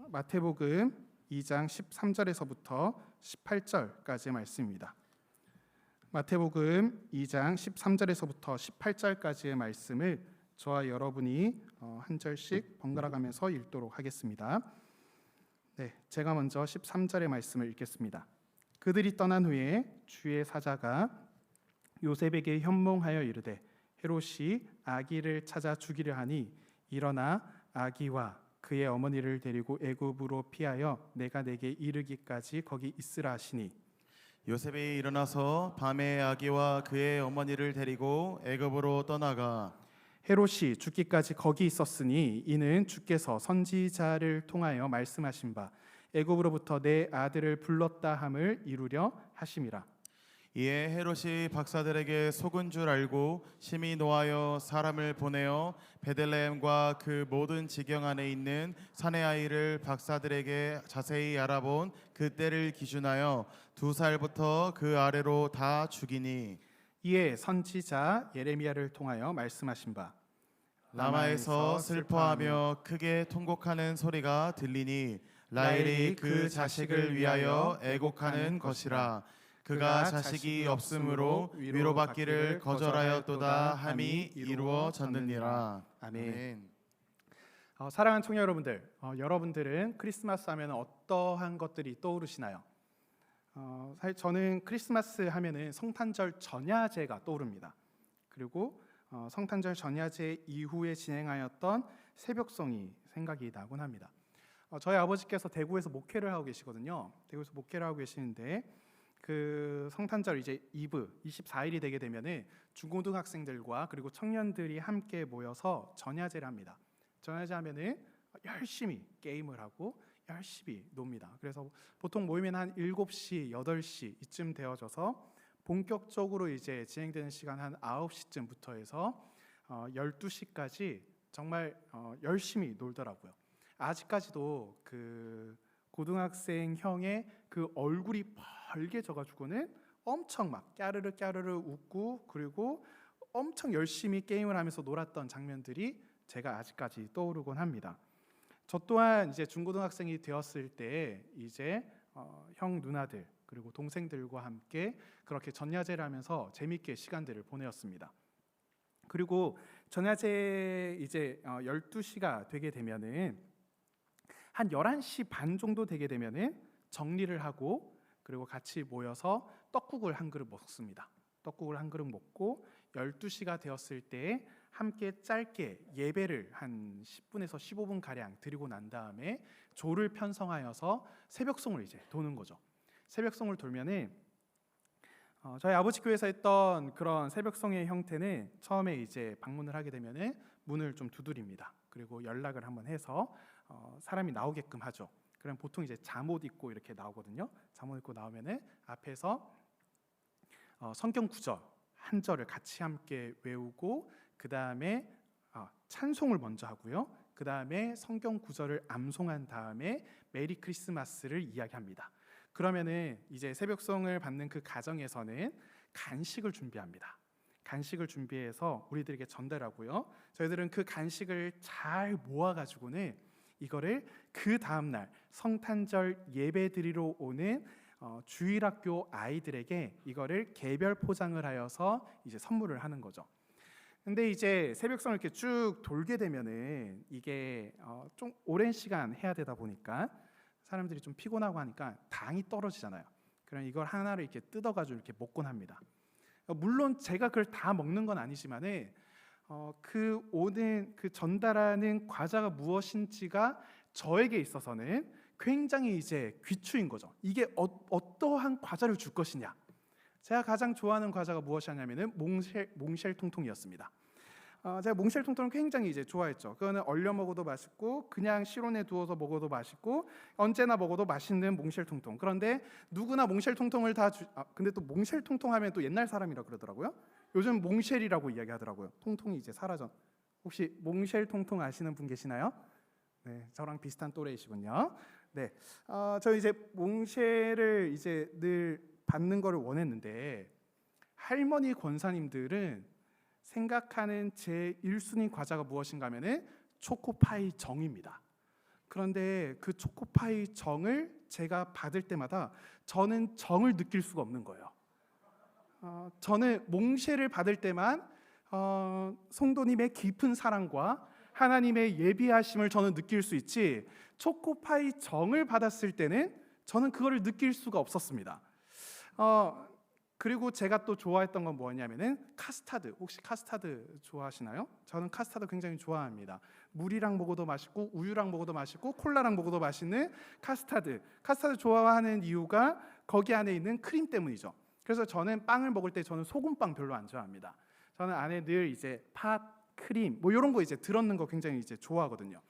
마태복음 2장 13절에서부터 18절까지의 말씀입니다. 마태복음 2장 13절에서부터 18절까지의 말씀을 저와 여러분이 한 절씩 번갈아 가면서 읽도록 하겠습니다. 네, 제가 먼저 13절의 말씀을 읽겠습니다. 그들이 떠난 후에 주의 사자가 요셉에게 현몽하여 이르되 헤롯이 아기를 찾아 죽이려 하니 일어나 아기와 그의 어머니를 데리고 애굽으로 피하여 내가 내게 이르기까지 거기 있으라 하시니 요셉이 일어나서 밤에 아기와 그의 어머니를 데리고 애굽으로 떠나가 헤롯이 죽기까지 거기 있었으니 이는 주께서 선지자를 통하여 말씀하신 바 애굽으로부터 내 아들을 불렀다 함을 이루려 하심이라. 이에 헤롯이 박사들에게 속은 줄 알고 심히 노하여 사람을 보내어 베들레헴과 그 모든 지경 안에 있는 사내 아이를 박사들에게 자세히 알아본 그 때를 기준하여 2살부터 그 아래로 다 죽이니 이에 선지자 예레미야를 통하여 말씀하신 바 라마에서 슬퍼하며 크게 통곡하는 소리가 들리니 라헬이 그 자식을 위하여 애곡하는 것이라. 그가 자식이 없으므로 위로받기를 거절하였도다 함이 이루어졌느니라. 아멘. 사랑하는 청년 여러분들, 여러분들은 크리스마스 하면 어떠한 것들이 떠오르시나요? 사실 저는 크리스마스 하면은 성탄절 전야제가 떠오릅니다. 그리고 성탄절 전야제 이후에 진행하였던 새벽송이 생각이 나곤 합니다. 저희 아버지께서 대구에서 목회를 하고 계시거든요. 대구에서 목회를 하고 계시는데 그 성탄절 이제 이브 24일이 되게 되면은 중고등학생들과 그리고 청년들이 함께 모여서 전야제를 합니다. 전야제 하면은 열심히 게임을 하고 열심히 놉니다. 그래서 보통 모이면 한 7시, 8시 이쯤 되어져서 본격적으로 이제 진행되는 시간 한 9시쯤부터 해서 12시까지 정말 열심히 놀더라고요. 아직까지도 그 고등학생 형의 그 얼굴이 벌게져가지고는 엄청 막 까르르 웃고 그리고 엄청 열심히 게임을 하면서 놀았던 장면들이 제가 아직까지 떠오르곤 합니다. 저 또한 이제 중고등학생이 되었을 때 이제 형 누나들 그리고 동생들과 함께 그렇게 전야제를 하면서 재밌게 시간들을 보내었습니다. 그리고 전야제 이제 12시가 되게 되면은 한 11시 반 정도 되게 되면은 정리를 하고 그리고 같이 모여서 떡국을 한 그릇 먹습니다. 떡국을 한 그릇 먹고 12시가 되었을 때 함께 짧게 예배를 한 10분에서 15분 가량 드리고 난 다음에 조를 편성하여서 새벽송을 이제 도는 거죠. 새벽송을 돌면은 저희 아버지 교회에서 했던 그런 새벽송의 형태는 처음에 이제 방문을 하게 되면은 문을 좀 두드립니다. 그리고 연락을 한번 해서 사람이 나오게끔 하죠. 그럼 보통 이제 잠옷 입고 이렇게 나오거든요. 잠옷 입고 나오면은 앞에서 성경 구절 한 절을 같이 함께 외우고 그 다음에 찬송을 먼저 하고요. 그 다음에 성경 구절을 암송한 다음에 메리 크리스마스를 이야기합니다. 그러면은 이제 새벽송을 받는 그 가정에서는 간식을 준비합니다. 간식을 준비해서 우리들에게 전달하고요. 저희들은 그 간식을 잘 모아가지고는 이거를 그 다음날 성탄절 예배 드리러 오는 주일학교 아이들에게 이거를 개별 포장을 하여서 이제 선물을 하는 거죠. 근데 이제 새벽송을 이렇게 쭉 돌게 되면은 이게 좀 오랜 시간 해야 되다 보니까 사람들이 좀 피곤하고 하니까 당이 떨어지잖아요. 그럼 이걸 하나를 이렇게 뜯어가지고 이렇게 먹곤 합니다. 물론 제가 그걸 다 먹는 건 아니지만은 그 오는 그 전달하는 과자가 무엇인지가 저에게 있어서는 굉장히 이제 귀추인 거죠. 이게 어떠한 과자를 줄 것이냐. 제가 가장 좋아하는 과자가 무엇이냐면은 몽쉘 통통이었습니다. 제가 몽쉘 통통을 굉장히 이제 좋아했죠. 그거는 얼려 먹어도 맛있고 그냥 실온에 두어서 먹어도 맛있고 언제나 먹어도 맛있는 몽쉘 통통. 그런데 누구나 몽쉘 통통을 근데 또 몽쉘 통통 하면 또 옛날 사람이라 그러더라고요. 요즘 몽쉘이라고 이야기하더라고요. 통통이 이제 사라져. 혹시 몽쉘 통통 아시는 분 계시나요? 네, 저랑 비슷한 또래이시군요. 네, 저 이제 몽쉘을 이제 늘 받는 거를 원했는데 할머니 권사님들은 생각하는 제 1순위 과자가 무엇인가 하면은 초코파이 정입니다. 그런데 그 초코파이 정을 제가 받을 때마다 저는 정을 느낄 수가 없는 거예요. 저는 몽쉐를 받을 때만 성도님의 깊은 사랑과 하나님의 예비하심을 저는 느낄 수 있지, 초코파이 정을 받았을 때는 저는 그거를 느낄 수가 없었습니다. 그리고 제가 또 좋아했던 건 뭐냐면은 카스타드. 혹시 카스타드 좋아하시나요? 저는 카스타드 굉장히 좋아합니다. 물이랑 먹어도 맛있고 우유랑 먹어도 맛있고 콜라랑 먹어도 맛있는 카스타드. 카스타드 좋아하는 이유가 거기 안에 있는 크림 때문이죠. 그래서 저는 빵을 먹을 때 저는 소금빵 별로 안 좋아합니다. 저는 안에 늘 이제 팥, 크림 뭐 이런 거 이제 들었는 거 굉장히 이제 좋아하거든요.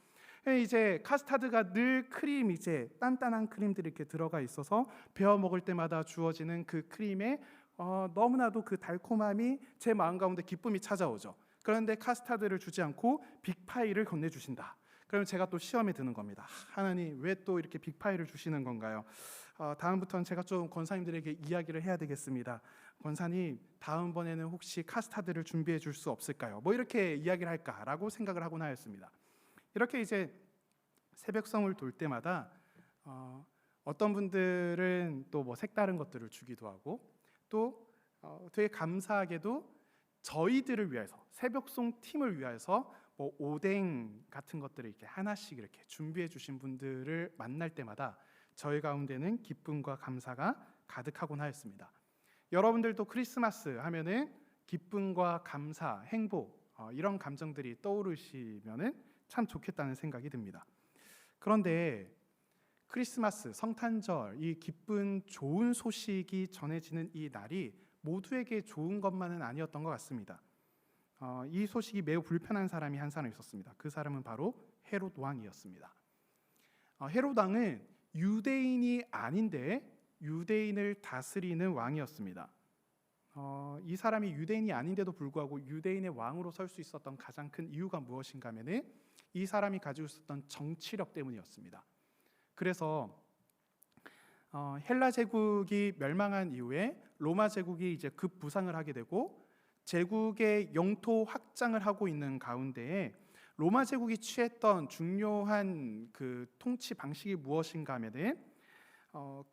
이제 카스타드가 늘 크림, 이제 단단한 크림들이 이렇게 들어가 있어서 베어 먹을 때마다 주어지는 그 크림에 너무나도 그 달콤함이 제 마음 가운데 기쁨이 찾아오죠. 그런데 카스타드를 주지 않고 빅파이를 건네주신다. 그러면 제가 또 시험에 드는 겁니다. 하나님, 왜 또 이렇게 빅파이를 주시는 건가요? 다음부터는 제가 좀 권사님들에게 이야기를 해야 되겠습니다. 권사님, 다음번에는 혹시 카스타드를 준비해 줄 수 없을까요? 뭐 이렇게 이야기를 할까라고 생각을 하곤 하였습니다. 이렇게 이제 새벽성을 돌 때마다 어떤 분들은 또 뭐 색다른 것들을 주기도 하고, 또 되게 감사하게도 저희들을 위해서, 새벽송 팀을 위해서 뭐 오뎅 같은 것들을 이렇게 하나씩 이렇게 준비해 주신 분들을 만날 때마다 저희 가운데는 기쁨과 감사가 가득하곤 하였습니다. 여러분들도 크리스마스 하면은 기쁨과 감사, 행복 이런 감정들이 떠오르시면은 참 좋겠다는 생각이 듭니다. 그런데 크리스마스, 성탄절, 이 기쁜 좋은 소식이 전해지는 이 날이 모두에게 좋은 것만은 아니었던 것 같습니다. 이 소식이 매우 불편한 사람이 한 사람 있었습니다. 그 사람은 바로 헤롯 왕이었습니다. 헤롯 왕은 유대인이 아닌데 유대인을 다스리는 왕이었습니다. 이 사람이 유대인이 아닌데도 불구하고 유대인의 왕으로 설 수 있었던 가장 큰 이유가 무엇인가 하면은 이 사람이 가지고 있었던 정치력 때문이었습니다. 그래서 헬라 제국이 멸망한 이후에 로마 제국이 이제 급부상을 하게 되고 제국의 영토 확장을 하고 있는 가운데에 로마 제국이 취했던 중요한 그 통치 방식이 무엇인가 하면은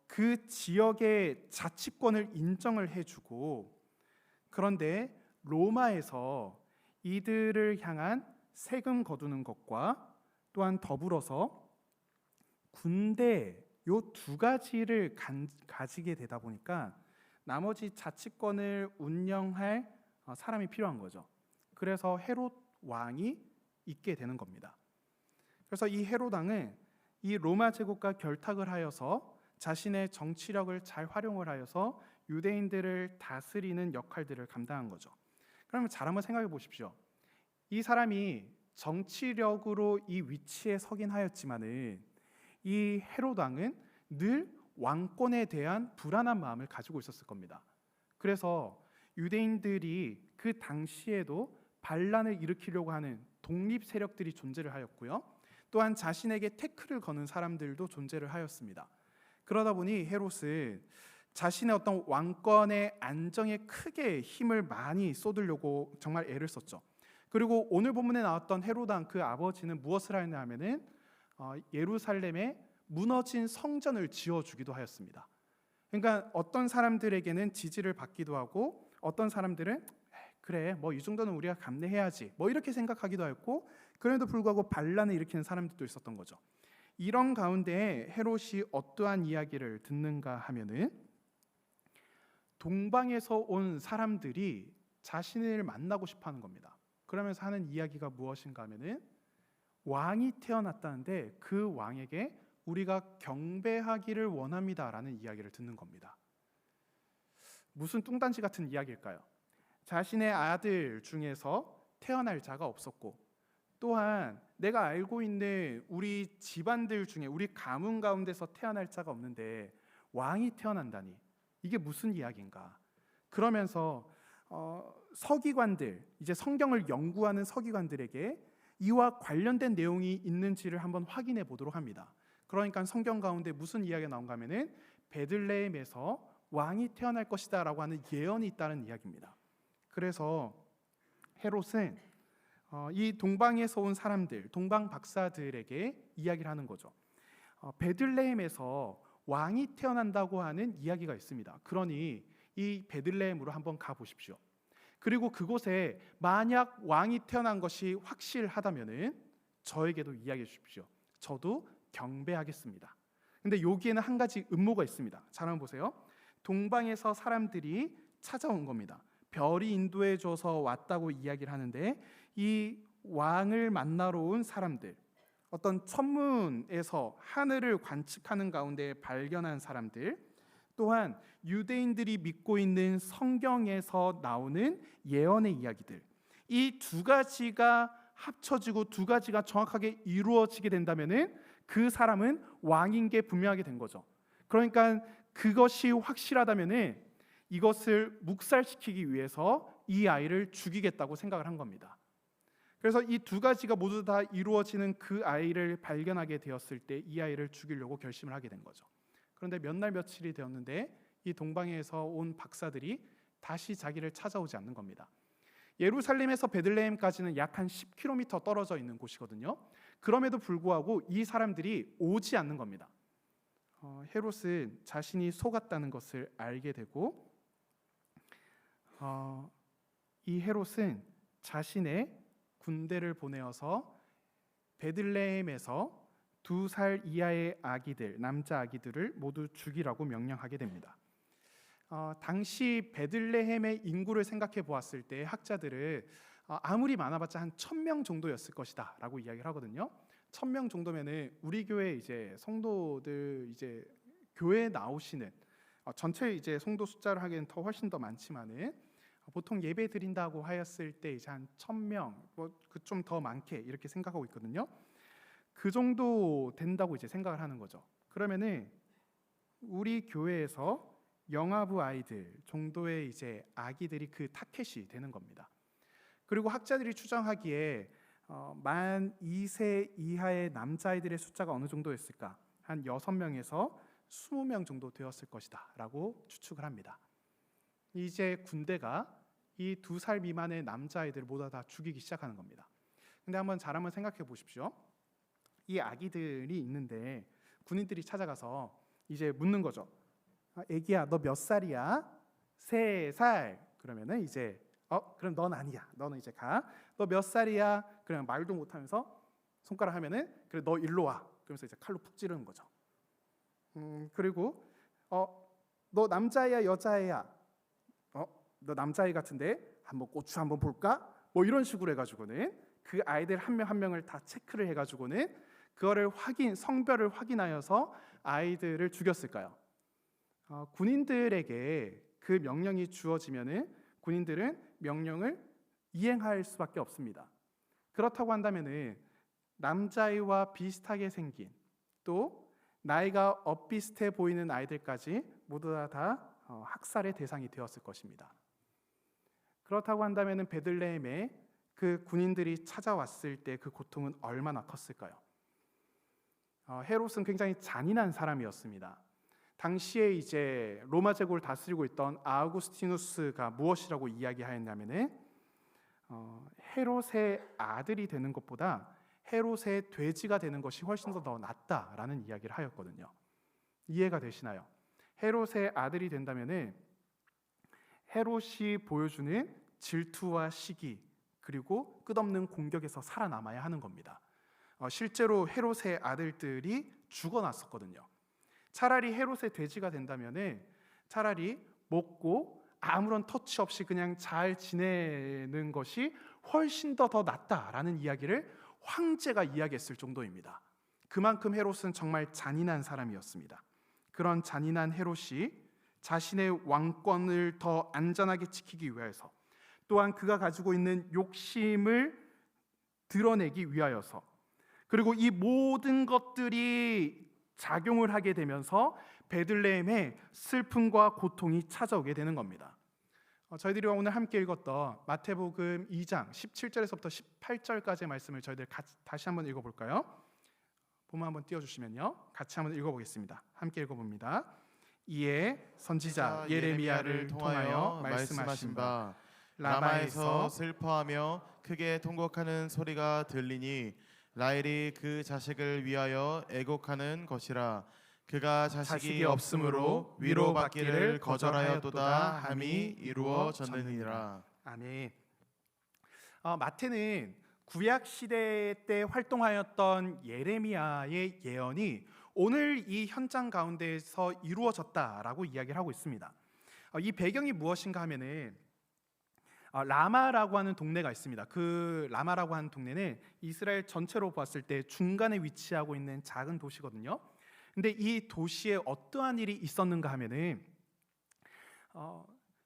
그 지역의 자치권을 인정을 해주고, 그런데 로마에서 이들을 향한 세금 거두는 것과 또한 더불어서 군대, 요 두 가지를 가지게 되다 보니까 나머지 자치권을 운영할 사람이 필요한 거죠. 그래서 헤롯 왕이 있게 되는 겁니다. 그래서 이 헤롯 왕은 이 로마 제국과 결탁을 하여서 자신의 정치력을 잘 활용을 하여서 유대인들을 다스리는 역할들을 감당한 거죠. 그러면 잘 한번 생각해 보십시오. 이 사람이 정치력으로 이 위치에 서긴 하였지만은 이 헤롯 왕은 늘 왕권에 대한 불안한 마음을 가지고 있었을 겁니다. 그래서 유대인들이 그 당시에도 반란을 일으키려고 하는 독립 세력들이 존재를 하였고요. 또한 자신에게 태클을 거는 사람들도 존재를 하였습니다. 그러다 보니 헤롯은 자신의 어떤 왕권의 안정에 크게 힘을 많이 쏟으려고 정말 애를 썼죠. 그리고 오늘 본문에 나왔던 헤롯 왕 그 아버지는 무엇을 하였냐 하면은 예루살렘에 무너진 성전을 지어주기도 하였습니다. 그러니까 어떤 사람들에게는 지지를 받기도 하고 어떤 사람들은 그래 뭐 이 정도는 우리가 감내해야지 뭐 이렇게 생각하기도 했고, 그럼에도 불구하고 반란을 일으키는 사람들도 있었던 거죠. 이런 가운데 헤롯이 어떠한 이야기를 듣는가 하면은 동방에서 온 사람들이 자신을 만나고 싶어하는 겁니다. 그러면서 하는 이야기가 무엇인가 하면은 왕이 태어났다는데 그 왕에게 우리가 경배하기를 원합니다라는 이야기를 듣는 겁니다. 무슨 뚱딴지 같은 이야기일까요? 자신의 아들 중에서 태어날 자가 없었고, 또한 내가 알고 있는 우리 집안들 중에 우리 가문 가운데서 태어날 자가 없는데 왕이 태어난다니 이게 무슨 이야기인가? 그러면서 서기관들, 이제 성경을 연구하는 서기관들에게 이와 관련된 내용이 있는지를 한번 확인해 보도록 합니다. 그러니까 성경 가운데 무슨 이야기가 나온가 하면은 베들레헴에서 왕이 태어날 것이다라고 하는 예언이 있다는 이야기입니다. 그래서 헤롯은 이 동방에서 온 사람들, 동방 박사들에게 이야기를 하는 거죠. 베들레헴에서 왕이 태어난다고 하는 이야기가 있습니다. 그러니 이 베들레헴으로 한번 가보십시오. 그리고 그곳에 만약 왕이 태어난 것이 확실하다면은 저에게도 이야기해 주십시오. 저도 경배하겠습니다. 근데 여기에는 한 가지 음모가 있습니다. 잘 한번 보세요. 동방에서 사람들이 찾아온 겁니다. 별이 인도해 줘서 왔다고 이야기를 하는데 이 왕을 만나러 온 사람들, 어떤 천문에서 하늘을 관측하는 가운데 발견한 사람들, 또한 유대인들이 믿고 있는 성경에서 나오는 예언의 이야기들, 이 두 가지가 합쳐지고 두 가지가 정확하게 이루어지게 된다면은 그 사람은 왕인 게 분명하게 된 거죠. 그러니까 그것이 확실하다면은 이것을 묵살시키기 위해서 이 아이를 죽이겠다고 생각을 한 겁니다. 그래서 이 두 가지가 모두 다 이루어지는 그 아이를 발견하게 되었을 때 이 아이를 죽이려고 결심을 하게 된 거죠. 그런데 몇 날 며칠이 되었는데 이 동방에서 온 박사들이 다시 자기를 찾아오지 않는 겁니다. 예루살렘에서 베들레헴까지는 약 한 10km 떨어져 있는 곳이거든요. 그럼에도 불구하고 이 사람들이 오지 않는 겁니다. 헤롯은 자신이 속았다는 것을 알게 되고 이 헤롯은 자신의 군대를 보내어서 베들레헴에서 2살 이하의 아기들, 남자 아기들을 모두 죽이라고 명령하게 됩니다. 당시 베들레헴의 인구를 생각해 보았을 때 학자들은 아무리 많아봤자 한 1000명 정도였을 것이다 라고 이야기를 하거든요. 1000명 정도면은 우리 교회 이제 성도들 이제 교회에 나오시는 전체 이제 성도 숫자를 하기엔 더 훨씬 더 많지만은 보통 예배 드린다고 하였을 때 이제 한 1000명 뭐 그 좀 더 많게 이렇게 생각하고 있거든요. 그 정도 된다고 이제 생각을 하는 거죠. 그러면은 우리 교회에서 영아부 아이들 정도의 이제 아기들이 그 타켓이 되는 겁니다. 그리고 학자들이 추정하기에 만 2세 이하의 남자아이들의 숫자가 어느 정도였을까? 한 6명에서 20명 정도 되었을 것이다 라고 추측을 합니다. 이제 군대가 이 2살 미만의 남자아이들을 모두 다 죽이기 시작하는 겁니다. 근데 한번 생각해 보십시오. 이 아기들이 있는데 군인들이 찾아가서 이제 묻는 거죠. 애기야, 너 몇 살이야? 3살. 그러면은 이제 그럼 넌 아니야. 너는 이제 가. 너 몇 살이야? 그냥 말도 못하면서 손가락 하면은 그래 너 일로 와. 그러면서 이제 칼로 푹 찌르는 거죠. 그리고 너 남자애야 여자애야? 너 남자애 같은데 한번 고추 한번 볼까? 뭐 이런 식으로 해가지고는 그 아이들 한 명 한 명을 다 체크를 해가지고는 그거를 성별을 확인하여서 아이들을 죽였을까요? 군인들에게 그 명령이 주어지면은 군인들은 명령을 이행할 수밖에 없습니다. 그렇다고 한다면은 남자아이와 비슷하게 생긴 또 나이가 엇비슷해 보이는 아이들까지 모두 다 학살의 대상이 되었을 것입니다. 그렇다고 한다면은 베들레헴에 그 군인들이 찾아왔을 때 그 고통은 얼마나 컸을까요? 헤롯은 굉장히 잔인한 사람이었습니다. 당시에 이제 로마 제국을 다스리고 있던 아우구스티누스가 무엇이라고 이야기하였냐면은 헤롯의 아들이 되는 것보다 헤롯의 돼지가 되는 것이 훨씬 더 낫다라는 이야기를 하였거든요. 이해가 되시나요? 헤롯의 아들이 된다면은 헤롯이 보여주는 질투와 시기 그리고 끝없는 공격에서 살아남아야 하는 겁니다. 실제로 헤롯의 아들들이 죽어났었거든요. 차라리 헤롯의 돼지가 된다면은 차라리 먹고 아무런 터치 없이 그냥 잘 지내는 것이 훨씬 더 낫다라는 이야기를 황제가 이야기했을 정도입니다. 그만큼 헤롯은 정말 잔인한 사람이었습니다. 그런 잔인한 헤롯이 자신의 왕권을 더 안전하게 지키기 위해서 또한 그가 가지고 있는 욕심을 드러내기 위하여서 그리고 이 모든 것들이 작용을 하게 되면서 베들레헴에 슬픔과 고통이 찾아오게 되는 겁니다. 저희들이 오늘 함께 읽었던 마태복음 2장 17절에서부터 18절까지의 말씀을 저희들 다시 한번 읽어볼까요? 본문 한번 띄워주시면요, 같이 한번 읽어보겠습니다. 함께 읽어봅니다. 이에 선지자 예레미야를 통하여 말씀하신 바 라마에서 슬퍼하며 크게 통곡하는 소리가 들리니 라헬이 그 자식을 위하여 애곡하는 것이라. 그가 자식이 없으므로 위로받기를 거절하였도다 함이 이루어졌느니라. 아멘. 마태는 구약 시대 때 활동하였던 예레미야의 예언이 오늘 이 현장 가운데에서 이루어졌다라고 이야기를 하고 있습니다. 이 배경이 무엇인가 하면은 라마라고 하는 동네가 있습니다. 그 라마라고 하는 동네는 이스라엘 전체로 봤을 때 중간에 위치하고 있는 작은 도시거든요. 근데 이 도시에 어떠한 일이 있었는가 하면은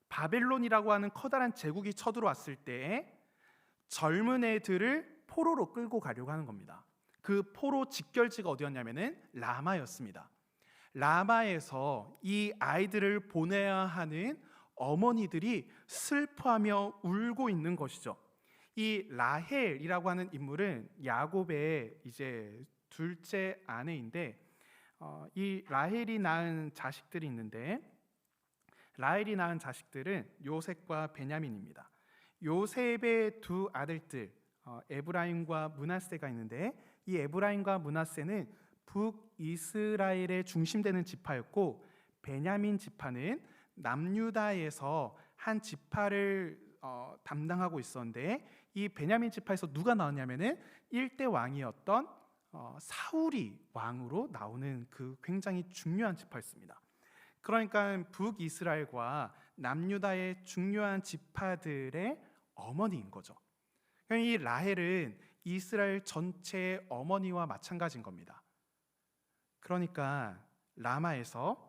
바벨론이라고 하는 커다란 제국이 쳐들어왔을 때 젊은 애들을 포로로 끌고 가려고 하는 겁니다. 그 포로 직결지가 어디였냐면은 라마였습니다. 라마에서 이 아이들을 보내야 하는 어머니들이 슬퍼하며 울고 있는 것이죠. 이 라헬이라고 하는 인물은 야곱의 이제 둘째 아내인데 이 라헬이 낳은 자식들이 있는데 라헬이 낳은 자식들은 요셉과 베냐민입니다. 요셉의 두 아들들 에브라임과 므낫세가 있는데 이 에브라임과 므낫세는 북이스라엘의 중심되는 지파였고 베냐민 지파는 남유다에서 한 지파를 담당하고 있었는데 이 베냐민 지파에서 누가 나왔냐면은 1대 왕이었던 사울이 왕으로 나오는 그 굉장히 중요한 지파였습니다. 그러니까 북이스라엘과 남유다의 중요한 지파들의 어머니인 거죠. 이 라헬은 이스라엘 전체의 어머니와 마찬가지인 겁니다. 그러니까 라마에서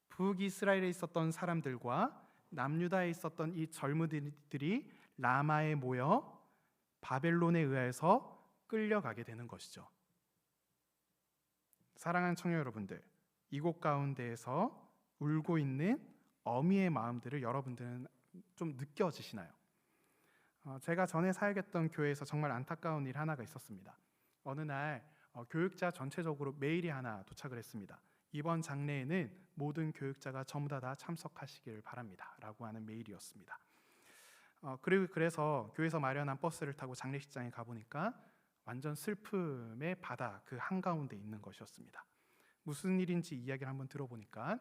북이스라엘에 있었던 사람들과 남유다에 있었던 이 젊은이들이 라마에 모여 바벨론에 의해서 끌려가게 되는 것이죠. 사랑하는 청년 여러분들, 이곳 가운데에서 울고 있는 어미의 마음들을 여러분들은 좀 느껴지시나요? 제가 전에 사역했던 교회에서 정말 안타까운 일 하나가 있었습니다. 어느 날 교육자 전체적으로 메일이 하나 도착을 했습니다. 이번 장례에는 모든 교육자가 전부 다 참석하시길 바랍니다 라고 하는 메일이었습니다. 그리고 그래서 교회에서 마련한 버스를 타고 장례식장에 가보니까 완전 슬픔의 바다 그 한가운데 있는 것이었습니다. 무슨 일인지 이야기를 한번 들어보니까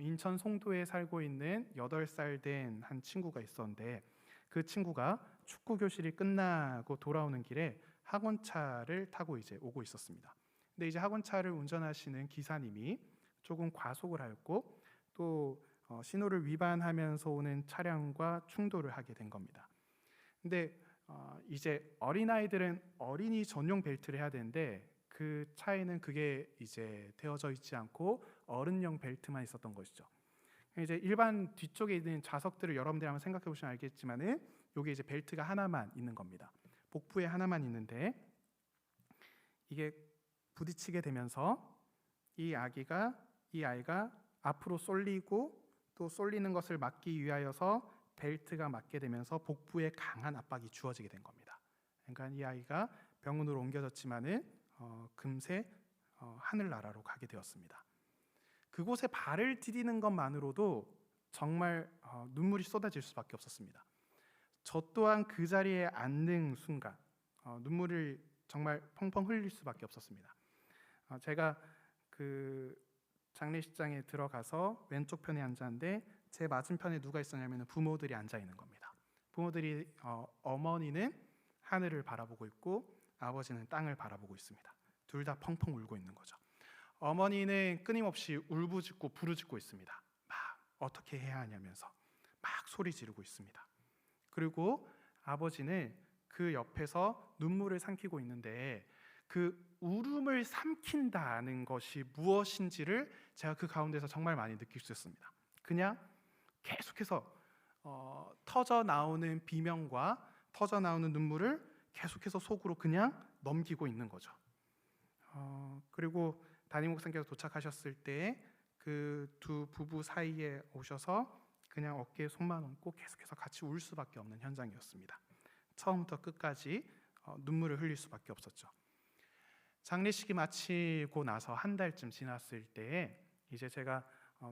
인천 송도에 살고 있는 8살 된 한 친구가 있었는데 그 친구가 축구 교실이 끝나고 돌아오는 길에 학원차를 타고 이제 오고 있었습니다. 근데 이제 학원차를 운전하시는 기사님이 조금 과속을 하였고 또 신호를 위반하면서 오는 차량과 충돌을 하게 된 겁니다. 근데 이제 어린아이들은 어린이 전용 벨트를 해야 되는데 그 차에는 그게 이제 되어져 있지 않고 어른용 벨트만 있었던 것이죠. 이제 일반 뒤쪽에 있는 좌석들을 여러분들이 한번 생각해 보시면 알겠지만은 여기 이제 벨트가 하나만 있는 겁니다. 복부에 하나만 있는데 이게 부딪히게 되면서 이 아이가 앞으로 쏠리고 또 쏠리는 것을 막기 위하여서 벨트가 맞게 되면서 복부에 강한 압박이 주어지게 된 겁니다. 그러니까 이 아이가 병원으로 옮겨졌지만은 금세 하늘나라로 가게 되었습니다. 그곳에 발을 디디는 것만으로도 정말 눈물이 쏟아질 수밖에 없었습니다. 저 또한 그 자리에 앉는 순간 눈물을 정말 펑펑 흘릴 수밖에 없었습니다. 제가 그 장례식장에 들어가서 왼쪽 편에 앉았는데 제 맞은편에 누가 있었냐면 부모들이 앉아 있는 겁니다. 부모들이 어머니는 하늘을 바라보고 있고 아버지는 땅을 바라보고 있습니다. 둘 다 펑펑 울고 있는 거죠. 어머니는 끊임없이 울부짖고 부르짖고 있습니다. 막 어떻게 해야 하냐면서 막 소리 지르고 있습니다. 그리고 아버지는 그 옆에서 눈물을 삼키고 있는데 그 울음을 삼킨다는 것이 무엇인지를 제가 그 가운데서 정말 많이 느낄 수 있었습니다. 그냥 계속해서 터져 나오는 비명과 터져 나오는 눈물을 계속해서 속으로 그냥 넘기고 있는 거죠. 그리고 담임 목사님께서 도착하셨을 때 그 두 부부 사이에 오셔서 그냥 어깨에 손만 얹고 계속해서 같이 울 수밖에 없는 현장이었습니다. 처음부터 끝까지 눈물을 흘릴 수밖에 없었죠. 장례식이 마치고 나서 한 달쯤 지났을 때 이제 제가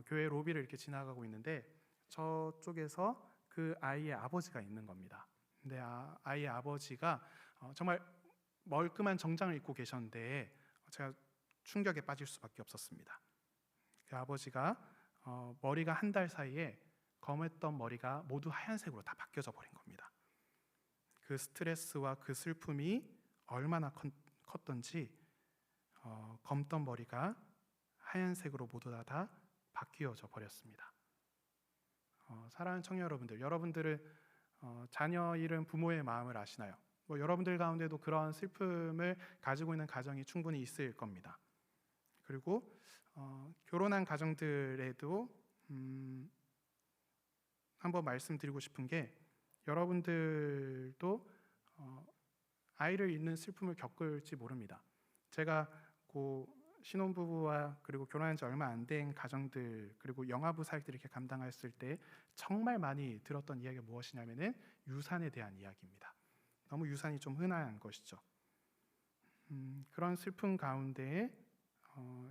교회 로비를 이렇게 지나가고 있는데 저쪽에서 그 아이의 아버지가 있는 겁니다. 근데 아이의 아버지가 정말 멀끔한 정장을 입고 계셨는데 제가 충격에 빠질 수밖에 없었습니다. 그 아버지가 머리가 한 달 사이에 검했던 머리가 모두 하얀색으로 다 바뀌어져 버린 겁니다. 그 스트레스와 그 슬픔이 얼마나 컸던지 검던 머리가 하얀색으로 모두 다 바뀌어져 버렸습니다. 사랑하는 청년 여러분들, 여러분들은 자녀 잃은 부모의 마음을 아시나요? 여러분들 가운데도 그런 슬픔을 가지고 있는 가정이 충분히 있을 겁니다. 그리고 결혼한 가정들에도 한번 말씀드리고 싶은 게, 여러분들도 아이를 잃는 슬픔을 겪을지 모릅니다. 제가 신혼부부와 그리고 결혼한 지 얼마 안 된 가정들, 그리고 영아부 사역들 이렇게 감당했을 때 정말 많이 들었던 이야기가 무엇이냐면은 유산에 대한 이야기입니다. 너무 유산이 좀 흔한 것이죠. 그런 슬픔 가운데에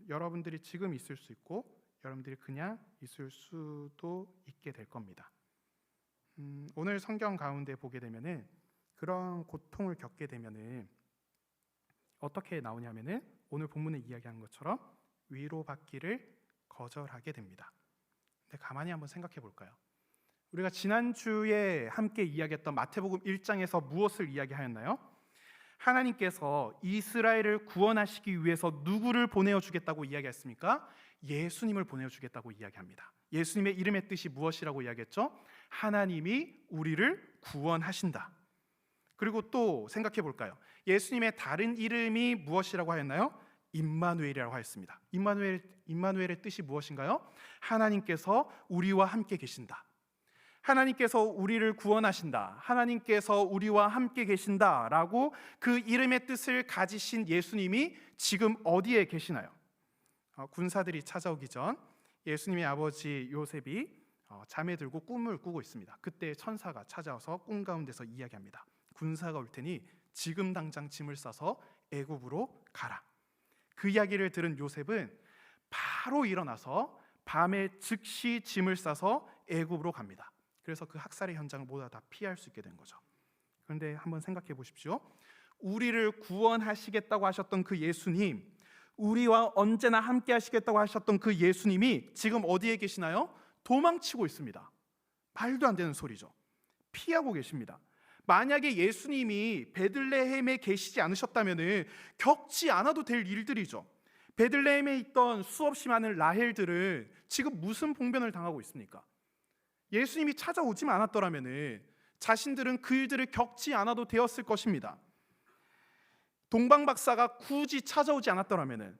여러분들이 지금 있을 수 있고 여러분들이 그냥 있을 수도 있게 될 겁니다. 오늘 성경 가운데 보게 되면은 그런 고통을 겪게 되면은 어떻게 나오냐면은 오늘 본문에 이야기한 것처럼 위로받기를 거절하게 됩니다. 근데 가만히 한번 생각해 볼까요? 우리가 지난주에 함께 이야기했던 마태복음 1장에서 무엇을 이야기하였나요? 하나님께서 이스라엘을 구원하시기 위해서 누구를 보내어 주겠다고 이야기했습니까? 예수님을 보내어 주겠다고 이야기합니다. 예수님의 이름의 뜻이 무엇이라고 이야기했죠? 하나님이 우리를 구원하신다. 그리고 또 생각해 볼까요? 예수님의 다른 이름이 무엇이라고 하였나요? 임마누엘이라고 하였습니다. 임마누엘의 뜻이 무엇인가요? 하나님께서 우리와 함께 계신다. 하나님께서 우리를 구원하신다. 하나님께서 우리와 함께 계신다라고 그 이름의 뜻을 가지신 예수님이 지금 어디에 계시나요? 군사들이 찾아오기 전 예수님의 아버지 요셉이 잠에 들고 꿈을 꾸고 있습니다. 그때 천사가 찾아와서 꿈 가운데서 이야기합니다. 군사가 올 테니 지금 당장 짐을 싸서 애굽으로 가라. 그 이야기를 들은 요셉은 바로 일어나서 밤에 즉시 짐을 싸서 애굽으로 갑니다. 그래서 그 학살의 현장을 모두 다 피할 수 있게 된 거죠. 그런데 한번 생각해 보십시오. 우리를 구원하시겠다고 하셨던 그 예수님, 우리와 언제나 함께 하시겠다고 하셨던 그 예수님이 지금 어디에 계시나요? 도망치고 있습니다. 말도 안 되는 소리죠. 피하고 계십니다. 만약에 예수님이 베들레헴에 계시지 않으셨다면 겪지 않아도 될 일들이죠. 베들레헴에 있던 수없이 많은 라헬들은 지금 무슨 봉변을 당하고 있습니까? 예수님이 찾아오지 않았더라면 자신들은 그 일들을 겪지 않아도 되었을 것입니다. 동방박사가 굳이 찾아오지 않았더라면,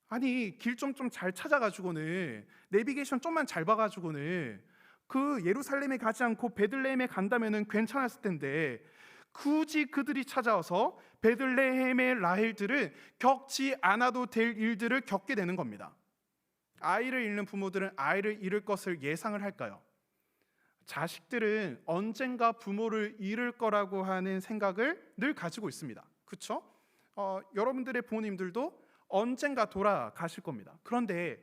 아니 길 좀 잘 찾아가지고는 내비게이션 좀만 잘 봐가지고는 그 예루살렘에 가지 않고 베들레헴에 간다면은 괜찮았을 텐데, 굳이 그들이 찾아와서 베들레헴의 라헬들은 겪지 않아도 될 일들을 겪게 되는 겁니다. 아이를 잃는 부모들은 아이를 잃을 것을 예상을 할까요? 자식들은 언젠가 부모를 잃을 거라고 하는 생각을 늘 가지고 있습니다. 그렇죠? 여러분들의 부모님들도 언젠가 돌아가실 겁니다. 그런데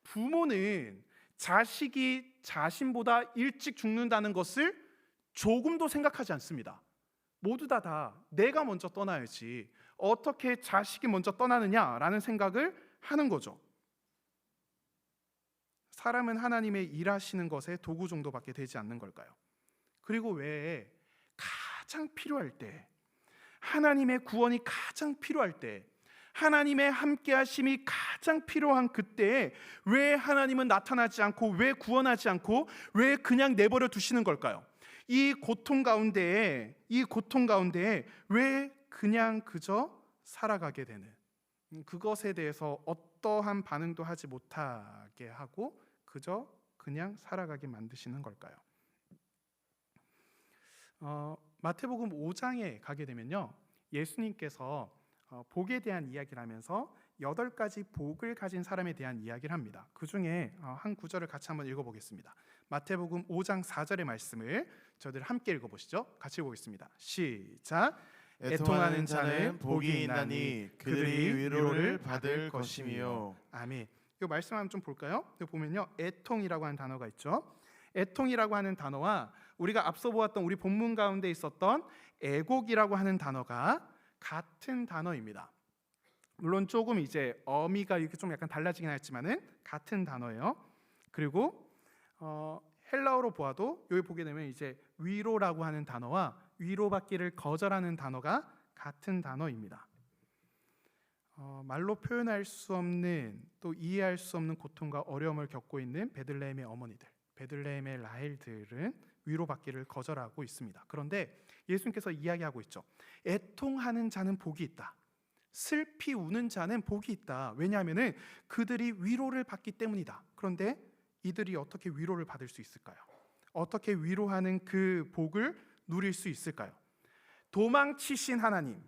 부모는 자식이 자신보다 일찍 죽는다는 것을 조금도 생각하지 않습니다. 모두 다 내가 먼저 떠나야지, 어떻게 자식이 먼저 떠나느냐라는 생각을 하는 거죠. 사람은 하나님의 일하시는 것에 도구 정도밖에 되지 않는 걸까요? 그리고 왜 가장 필요할 때, 하나님의 구원이 가장 필요할 때, 하나님의 함께하심이 가장 필요한 그때에 왜 하나님은 나타나지 않고, 왜 구원하지 않고, 왜 그냥 내버려 두시는 걸까요? 이 고통 가운데에 왜 그냥 그저 살아가게 되는, 그것에 대해서 어떠한 반응도 하지 못하게 하고 그저 그냥 살아가게 만드시는 걸까요? 마태복음 5장에 가게 되면요, 예수님께서 복에 대한 이야기를 하면서 8가지 복을 가진 사람에 대한 이야기를 합니다. 그 중에 한 구절을 같이 한번 읽어보겠습니다. 마태복음 5장 4절의 말씀을 저희들 함께 읽어보시죠. 같이 보겠습니다. 시작. 애통하는 자는 복이 있나니 그들이 위로를 받을 것이며. 아멘. 이 말씀 한번 좀 볼까요? 여기 보면요, 애통이라고 하는 단어가 있죠. 애통이라고 하는 단어와 우리가 앞서 보았던 우리 본문 가운데 있었던 애곡이라고 하는 단어가 같은 단어입니다. 물론 조금 이제 어미가 이렇게 좀 약간 달라지긴 했지만은 같은 단어예요. 그리고 헬라어로 보아도 여기 보게 되면 이제 위로라고 하는 단어와 위로받기를 거절하는 단어가 같은 단어입니다. 말로 표현할 수 없는, 또 이해할 수 없는 고통과 어려움을 겪고 있는 베들레헴의 어머니들, 베들레헴의 라헬들은 위로받기를 거절하고 있습니다. 그런데 예수님께서 이야기하고 있죠. 애통하는 자는 복이 있다. 슬피 우는 자는 복이 있다. 왜냐하면 그들이 위로를 받기 때문이다. 그런데 이들이 어떻게 위로를 받을 수 있을까요? 어떻게 위로하는 그 복을 누릴 수 있을까요? 도망치신 하나님,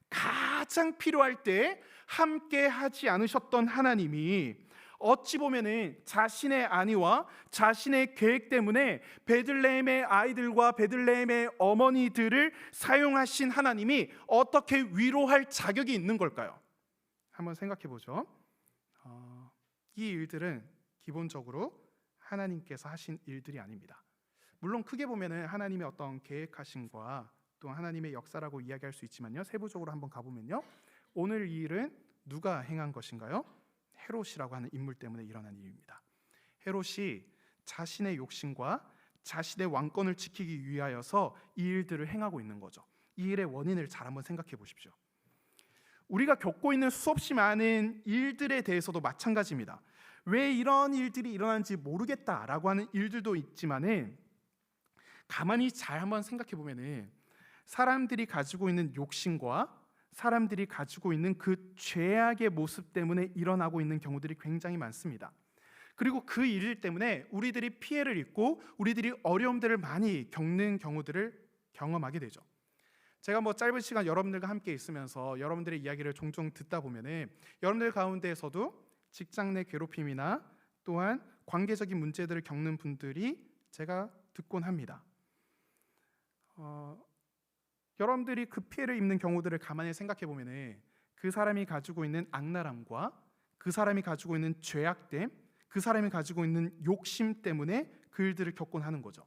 가장 필요할 때 함께 하지 않으셨던 하나님이 어찌 보면은 자신의 안위와 자신의 계획 때문에 베들레헴의 아이들과 베들레헴의 어머니들을 사용하신 하나님이 어떻게 위로할 자격이 있는 걸까요? 한번 생각해 보죠. 이 일들은 기본적으로 하나님께서 하신 일들이 아닙니다. 물론 크게 보면은 하나님의 어떤 계획하심과 또 하나님의 역사라고 이야기할 수 있지만요, 세부적으로 한번 가보면요, 오늘 이 일은 누가 행한 것인가요? 헤롯이라고 하는 인물 때문에 일어난 일입니다. 헤롯이 자신의 욕심과 자신의 왕권을 지키기 위하여서 이 일들을 행하고 있는 거죠. 이 일의 원인을 잘 한번 생각해 보십시오. 우리가 겪고 있는 수없이 많은 일들에 대해서도 마찬가지입니다. 왜 이런 일들이 일어나는지 모르겠다라고 하는 일들도 있지만은 가만히 잘 한번 생각해 보면은 사람들이 가지고 있는 욕심과 사람들이 가지고 있는 그 죄악의 모습 때문에 일어나고 있는 경우들이 굉장히 많습니다. 그리고 그 일 때문에 우리들이 피해를 입고 우리들이 어려움들을 많이 겪는 경우들을 경험하게 되죠. 제가 짧은 시간 여러분들과 함께 있으면서 여러분들의 이야기를 종종 듣다 보면은 여러분들 가운데에서도 직장 내 괴롭힘이나 또한 관계적인 문제들을 겪는 분들이 제가 듣곤 합니다. 여러분들이 그 피해를 입는 경우들을 가만히 생각해 보면은 그 사람이 가지고 있는 악랄함과 그 사람이 가지고 있는 죄악됨, 그 사람이 가지고 있는 욕심 때문에 그 일들을 겪곤 하는 거죠.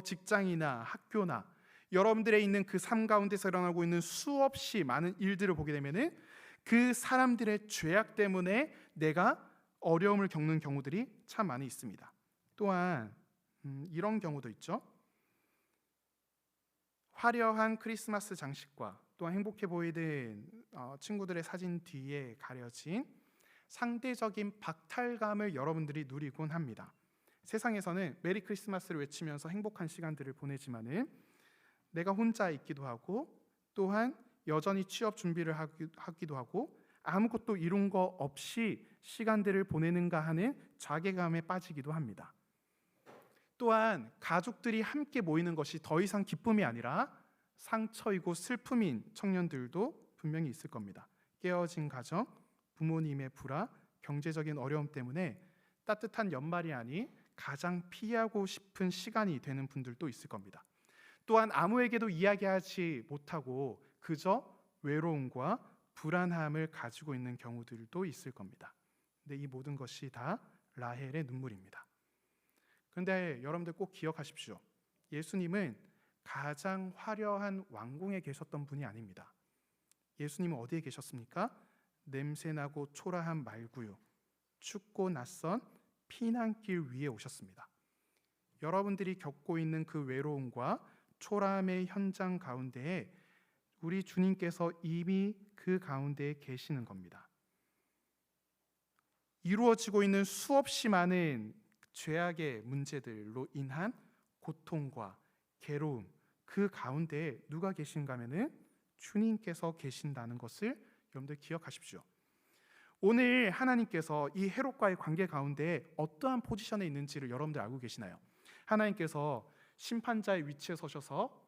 직장이나 학교나 여러분들의 있는 그 삶 가운데서 일어나고 있는 수없이 많은 일들을 보게 되면은 그 사람들의 죄악 때문에 내가 어려움을 겪는 경우들이 참 많이 있습니다. 또한 이런 경우도 있죠. 화려한 크리스마스 장식과 또한 행복해 보이는 친구들의 사진 뒤에 가려진 상대적인 박탈감을 여러분들이 누리곤 합니다. 세상에서는 메리 크리스마스를 외치면서 행복한 시간들을 보내지만은 내가 혼자 있기도 하고 또한 여전히 취업 준비를 하기도 하고 아무것도 이룬 거 없이 시간들을 보내는가 하는 자괴감에 빠지기도 합니다. 또한 가족들이 함께 모이는 것이 더 이상 기쁨이 아니라 상처이고 슬픔인 청년들도 분명히 있을 겁니다. 깨어진 가정, 부모님의 불화, 경제적인 어려움 때문에 따뜻한 연말이 아닌 가장 피하고 싶은 시간이 되는 분들도 있을 겁니다. 또한 아무에게도 이야기하지 못하고 그저 외로움과 불안함을 가지고 있는 경우들도 있을 겁니다. 근데 이 모든 것이 다 라헬의 눈물입니다. 그런데 여러분들 꼭 기억하십시오. 예수님은 가장 화려한 왕궁에 계셨던 분이 아닙니다. 예수님은 어디에 계셨습니까? 냄새나고 초라한 말구유, 춥고 낯선 피난길 위에 오셨습니다. 여러분들이 겪고 있는 그 외로움과 초라함의 현장 가운데에 우리 주님께서 이미 그 가운데에 계시는 겁니다. 이루어지고 있는 수없이 많은 죄악의 문제들로 인한 고통과 괴로움, 그 가운데에 누가 계신가 하면은 주님께서 계신다는 것을 여러분들 기억하십시오. 오늘 하나님께서 이 헤롯과의 관계 가운데 어떠한 포지션에 있는지를 여러분들 알고 계시나요? 하나님께서 심판자의 위치에 서셔서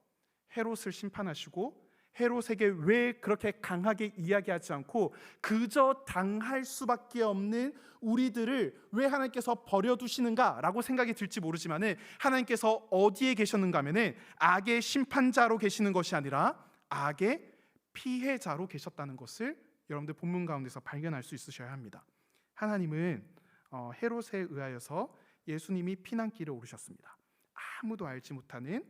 헤롯을 심판하시고 헤롯에게 왜 그렇게 강하게 이야기하지 않고 그저 당할 수밖에 없는 우리들을 왜 하나님께서 버려두시는가라고 생각이 들지 모르지만은 하나님께서 어디에 계셨는가 하면은 악의 심판자로 계시는 것이 아니라 악의 피해자로 계셨다는 것을 여러분들 본문 가운데서 발견할 수 있으셔야 합니다. 하나님은 헤롯에 의하여서 예수님이 피난길에 오르셨습니다. 아무도 알지 못하는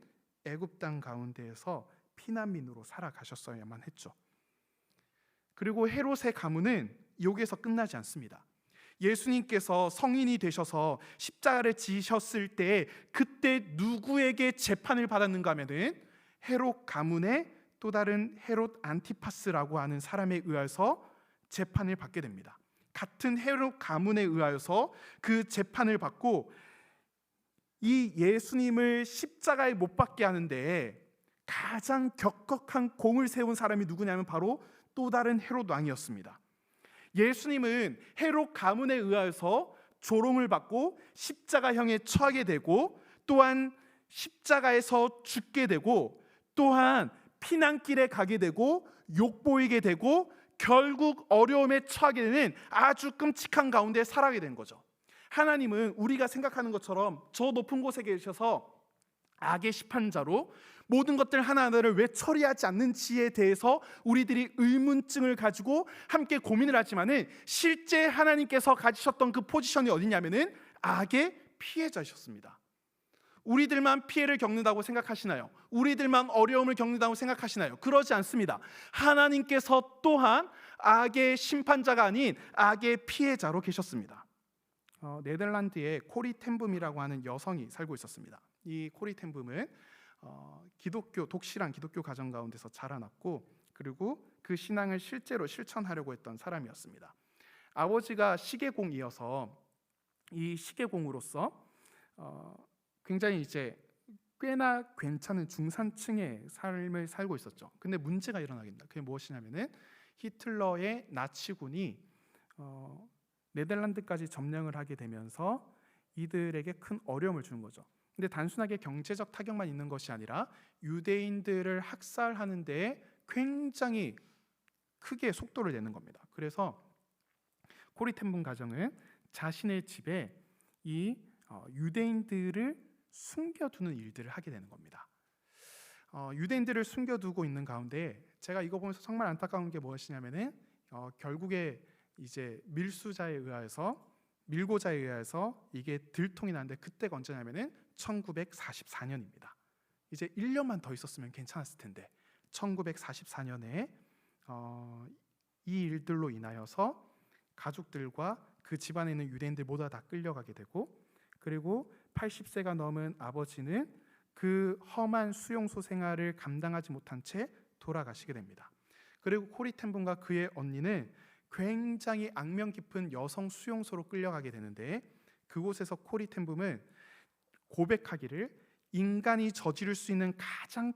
애굽 땅 가운데에서 피난민으로 살아가셨어야만 했죠. 그리고 헤롯의 가문은 여기에서 끝나지 않습니다. 예수님께서 성인이 되셔서 십자가를 지셨을 때 그때 누구에게 재판을 받았는가 하면은 헤롯 가문의 또 다른 헤롯 안티파스라고 하는 사람에 의해서 재판을 받게 됩니다. 같은 헤롯 가문에 의하여서 그 재판을 받고 이 예수님을 십자가에 못 박게 하는데 가장 격곡한 공을 세운 사람이 누구냐면 바로 또 다른 헤롯 왕이었습니다. 예수님은 헤롯 가문에 의하여서 조롱을 받고 십자가형에 처하게 되고 또한 십자가에서 죽게 되고 또한 피난길에 가게 되고 욕보이게 되고 결국 어려움에 처하게 되는 아주 끔찍한 가운데 살아가게 된 거죠. 하나님은 우리가 생각하는 것처럼 저 높은 곳에 계셔서 악의 심판자로 모든 것들 하나하나를 왜 처리하지 않는지에 대해서 우리들이 의문증을 가지고 함께 고민을 하지만은 실제 하나님께서 가지셨던 그 포지션이 어디냐면은 악의 피해자셨습니다. 우리들만 피해를 겪는다고 생각하시나요? 우리들만 어려움을 겪는다고 생각하시나요? 그러지 않습니다. 하나님께서 또한 악의 심판자가 아닌 악의 피해자로 계셨습니다. 네덜란드에 코리 텐붐이라고 하는 여성이 살고 있었습니다. 이 코리 텐붐은 독실한 기독교 가정 가운데서 자라났고 그리고 그 신앙을 실제로 실천하려고 했던 사람이었습니다. 아버지가 시계공이어서 이 시계공으로서 굉장히 이제 꽤나 괜찮은 중산층의 삶을 살고 있었죠. 근데 문제가 일어나게 됩니다. 그게 무엇이냐면은 히틀러의 나치군이 네덜란드까지 점령을 하게 되면서 이들에게 큰 어려움을 주는 거죠. 근데 단순하게 경제적 타격만 있는 것이 아니라 유대인들을 학살하는 데 굉장히 크게 속도를 내는 겁니다. 그래서 코리 텐붐 가정은 자신의 집에 이 유대인들을 숨겨두는 일들을 하게 되는 겁니다. 유대인들을 숨겨두고 있는 가운데 제가 이거 보면서 정말 안타까운 게 무엇이냐면은 결국에 이제 밀고자에 의해서 이게 들통이 나는데 그때가 언제냐면은 1944년입니다. 이제 1년만 더 있었으면 괜찮았을 텐데 1944년에 이 일들로 인하여서 가족들과 그 집안에 있는 유대인들 모두 다 끌려가게 되고 그리고 80세가 넘은 아버지는 그 험한 수용소 생활을 감당하지 못한 채 돌아가시게 됩니다. 그리고 코리 텐붐과 그의 언니는 굉장히 악명 깊은 여성 수용소로 끌려가게 되는데 그곳에서 코리 텐붐은 고백하기를 인간이 저지를 수 있는 가장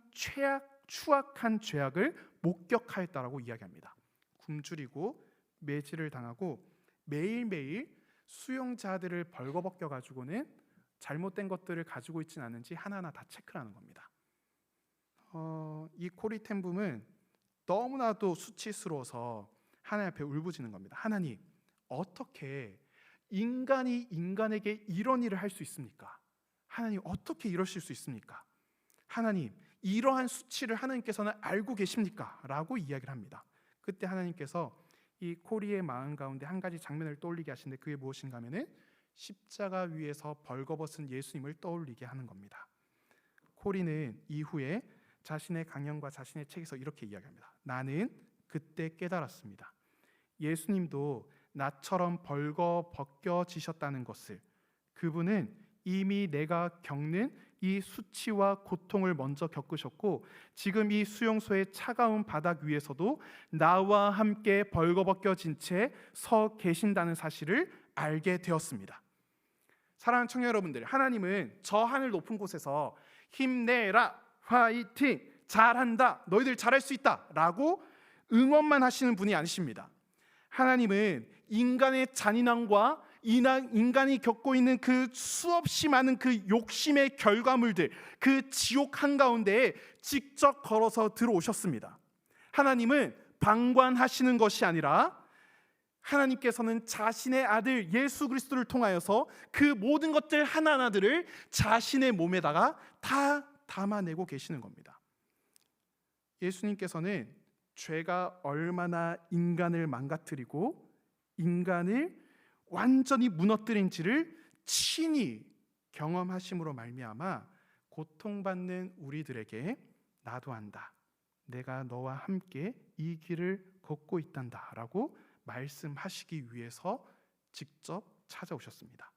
추악한 죄악을 목격하였다라고 이야기합니다. 굶주리고 매질을 당하고 매일매일 수용자들을 벌거벗겨 가지고는 잘못된 것들을 가지고 있지는 않은지 하나하나 다 체크를 하는 겁니다. 이 코리 텐붐은 너무나도 수치스러워서 하나님 앞에 울부짖는 겁니다. 하나님, 어떻게 인간이 인간에게 이런 일을 할 수 있습니까? 하나님, 어떻게 이러실 수 있습니까? 하나님, 이러한 수치를 하나님께서는 알고 계십니까? 라고 이야기를 합니다. 그때 하나님께서 이 코리의 마음 가운데 한 가지 장면을 떠올리게 하시는데 그게 무엇인가 하면은 십자가 위에서 벌거벗은 예수님을 떠올리게 하는 겁니다. 코리는 이후에 자신의 강연과 자신의 책에서 이렇게 이야기합니다. 나는 그때 깨달았습니다. 예수님도 나처럼 벌거벗겨지셨다는 것을. 그분은 이미 내가 겪는 이 수치와 고통을 먼저 겪으셨고 지금 이 수용소의 차가운 바닥 위에서도 나와 함께 벌거벗겨진 채 서 계신다는 사실을 알게 되었습니다. 사랑하는 청년 여러분들, 하나님은 저 하늘 높은 곳에서 힘내라, 화이팅, 잘한다, 너희들 잘할 수 있다 라고 응원만 하시는 분이 아니십니다. 하나님은 인간의 잔인함과 인간이 겪고 있는 그 수없이 많은 그 욕심의 결과물들, 그 지옥 한가운데에 직접 걸어서 들어오셨습니다. 하나님은 방관하시는 것이 아니라 하나님께서는 자신의 아들 예수 그리스도를 통하여서 그 모든 것들 하나하나들을 자신의 몸에다가 다 담아내고 계시는 겁니다. 예수님께서는 죄가 얼마나 인간을 망가뜨리고 인간을 완전히 무너뜨린지를 친히 경험하심으로 말미암아 고통받는 우리들에게 나도 안다, 내가 너와 함께 이 길을 걷고 있단다 라고 말씀하시기 위해서 직접 찾아오셨습니다.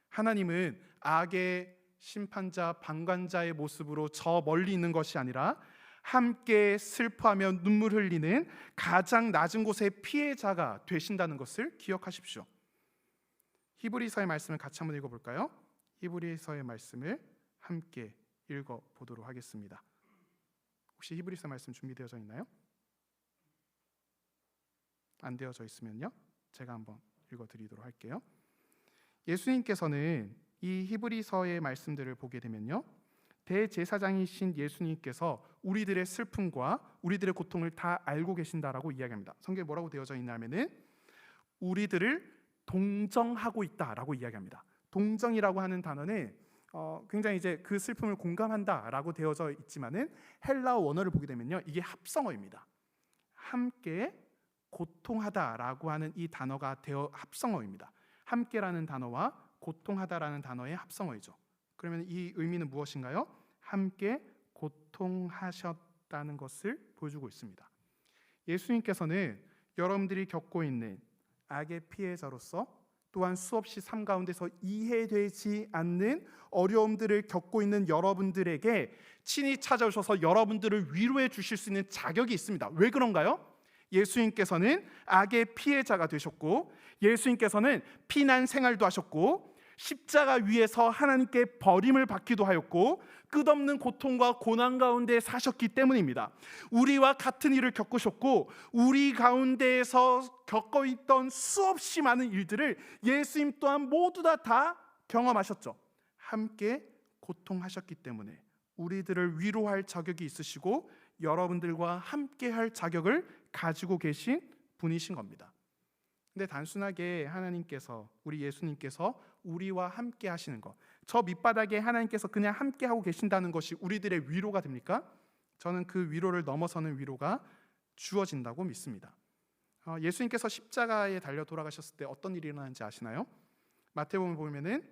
하나님은 악의 심판자, 방관자의 모습으로 저 멀리 있는 것이 아니라 함께 슬퍼하며 눈물 흘리는 가장 낮은 곳의 피해자가 되신다는 것을 기억하십시오. 히브리서의 말씀을 같이 한번 읽어볼까요? 히브리서의 말씀을 함께 읽어보도록 하겠습니다. 혹시 히브리서 말씀 준비되어져 있나요? 안 되어져 있으면요, 제가 한번 읽어드리도록 할게요. 예수님께서는 이 히브리서의 말씀들을 보게 되면요, 대제사장이신 예수님께서 우리들의 슬픔과 우리들의 고통을 다 알고 계신다라고 이야기합니다. 성경에 뭐라고 되어져 있냐면은 우리들을 동정하고 있다라고 이야기합니다. 동정이라고 하는 단어는 굉장히 이제 그 슬픔을 공감한다라고 되어져 있지만은 헬라어 원어를 보게 되면요, 이게 합성어입니다. 함께 고통하다라고 하는 이 단어가 합성어입니다. 함께라는 단어와 고통하다라는 단어의 합성어이죠. 그러면 이 의미는 무엇인가요? 함께 고통하셨다는 것을 보여주고 있습니다. 예수님께서는 여러분들이 겪고 있는 악의 피해자로서 또한 수없이 삶 가운데서 이해되지 않는 어려움들을 겪고 있는 여러분들에게 친히 찾아오셔서 여러분들을 위로해 주실 수 있는 자격이 있습니다. 왜 그런가요? 예수님께서는 악의 피해자가 되셨고, 예수님께서는 피난 생활도 하셨고, 십자가 위에서 하나님께 버림을 받기도 하였고, 끝없는 고통과 고난 가운데 사셨기 때문입니다. 우리와 같은 일을 겪으셨고, 우리 가운데에서 겪어 있던 수없이 많은 일들을 예수님 또한 모두 다 경험하셨죠. 함께 고통하셨기 때문에 우리들을 위로할 자격이 있으시고 여러분들과 함께 할 자격을 가지고 계신 분이신 겁니다. 근데 단순하게 하나님께서, 우리 예수님께서 우리와 함께 하시는 것, 저 밑바닥에 하나님께서 그냥 함께 하고 계신다는 것이 우리들의 위로가 됩니까? 저는 그 위로를 넘어서는 위로가 주어진다고 믿습니다. 예수님께서 십자가에 달려 돌아가셨을 때 어떤 일이 일어나는지 아시나요? 마태복음 보면은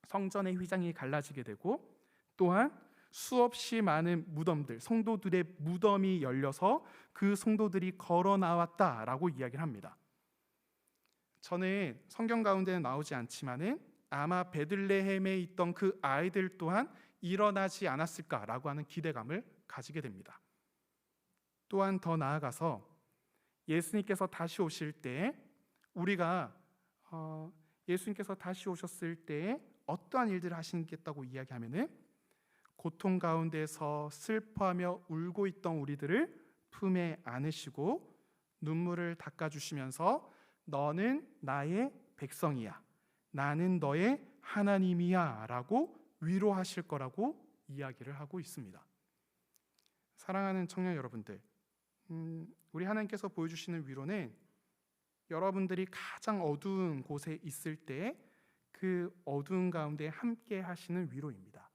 성전의 휘장이 갈라지게 되고, 또한 수없이 많은 무덤들, 성도들의 무덤이 열려서 그 성도들이 걸어 나왔다라고 이야기를 합니다. 저는 성경 가운데는 나오지 않지만은 아마 베들레헴에 있던 그 아이들 또한 일어나지 않았을까라고 하는 기대감을 가지게 됩니다. 또한 더 나아가서 예수님께서 다시 오실 때 우리가 예수님께서 다시 오셨을 때 어떠한 일들을 하시겠다고 이야기하면은 고통 가운데서 슬퍼하며 울고 있던 우리들을 품에 안으시고 눈물을 닦아주시면서 너는 나의 백성이야, 나는 너의 하나님이야 라고 위로하실 거라고 이야기를 하고 있습니다. 사랑하는 청년 여러분들, 우리 하나님께서 보여주시는 위로는 여러분들이 가장 어두운 곳에 있을 때 그 어두운 가운데 함께 하시는 위로입니다.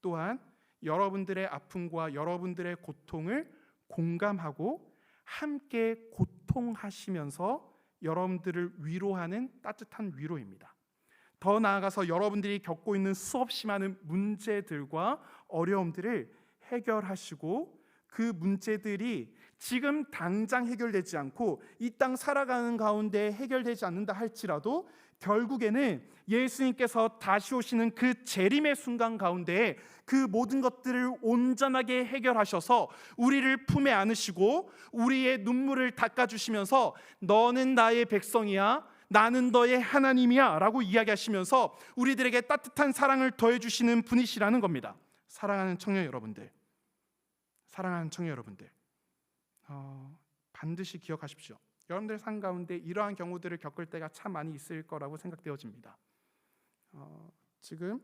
또한 여러분들의 아픔과 여러분들의 고통을 공감하고 함께 고통하시면서 여러분들을 위로하는 따뜻한 위로입니다. 더 나아가서 여러분들이 겪고 있는 수없이 많은 문제들과 어려움들을 해결하시고, 그 문제들이 지금 당장 해결되지 않고 이 땅 살아가는 가운데 해결되지 않는다 할지라도 결국에는 예수님께서 다시 오시는 그 재림의 순간 가운데 그 모든 것들을 온전하게 해결하셔서 우리를 품에 안으시고 우리의 눈물을 닦아주시면서 너는 나의 백성이야, 나는 너의 하나님이야 라고 이야기하시면서 우리들에게 따뜻한 사랑을 더해주시는 분이시라는 겁니다. 사랑하는 청년 여러분들, 반드시 기억하십시오. 여러분들 삶 가운데 이러한 경우들을 겪을 때가 참 많이 있을 거라고 생각되어집니다. 지금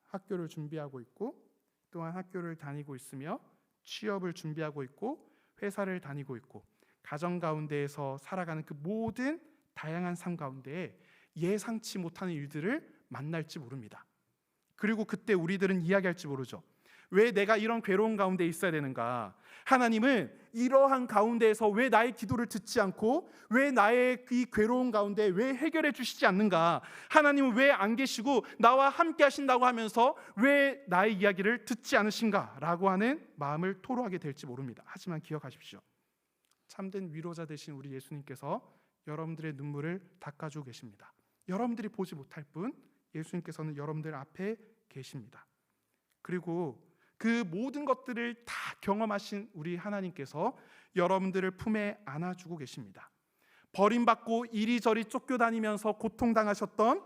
학교를 준비하고 있고, 또한 학교를 다니고 있으며 취업을 준비하고 있고, 회사를 다니고 있고, 가정 가운데에서 살아가는 그 모든 다양한 삶 가운데 예상치 못하는 일들을 만날지 모릅니다. 그리고 그때 우리들은 이야기할지 모르죠. 왜 내가 이런 괴로운 가운데 있어야 되는가? 하나님은 이러한 가운데에서 왜 나의 기도를 듣지 않고 왜 나의 이 괴로운 가운데 왜 해결해 주시지 않는가? 하나님은 왜 안 계시고 나와 함께 하신다고 하면서 왜 나의 이야기를 듣지 않으신가? 라고 하는 마음을 토로하게 될지 모릅니다. 하지만 기억하십시오. 참된 위로자 되신 우리 예수님께서 여러분들의 눈물을 닦아주고 계십니다. 여러분들이 보지 못할 뿐 예수님께서는 여러분들 앞에 계십니다. 그리고 그 모든 것들을 다 경험하신 우리 하나님께서 여러분들을 품에 안아주고 계십니다. 버림받고 이리저리 쫓겨다니면서 고통당하셨던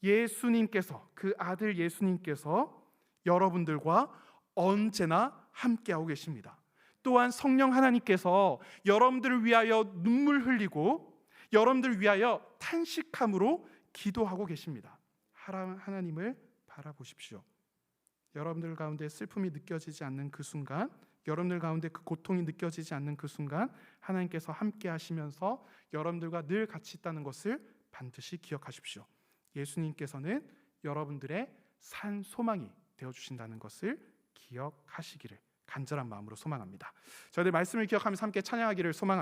예수님께서, 그 아들 예수님께서 여러분들과 언제나 함께하고 계십니다. 또한 성령 하나님께서 여러분들을 위하여 눈물 흘리고 여러분들을 위하여 탄식함으로 기도하고 계십니다. 하나님을 바라보십시오. 여러분들 가운데 슬픔이 느껴지지 않는 그 순간, 여러분들 가운데 그 고통이 느껴지지 않는 그 순간 하나님께서 함께 하시면서 여러분들과 늘 같이 있다는 것을 반드시 기억하십시오. 예수님께서는 여러분들의 산 소망이 되어주신다는 것을 기억하시기를 간절한 마음으로 소망합니다. 저희들 말씀을 기억하면서 함께 찬양하기를 소망합니다.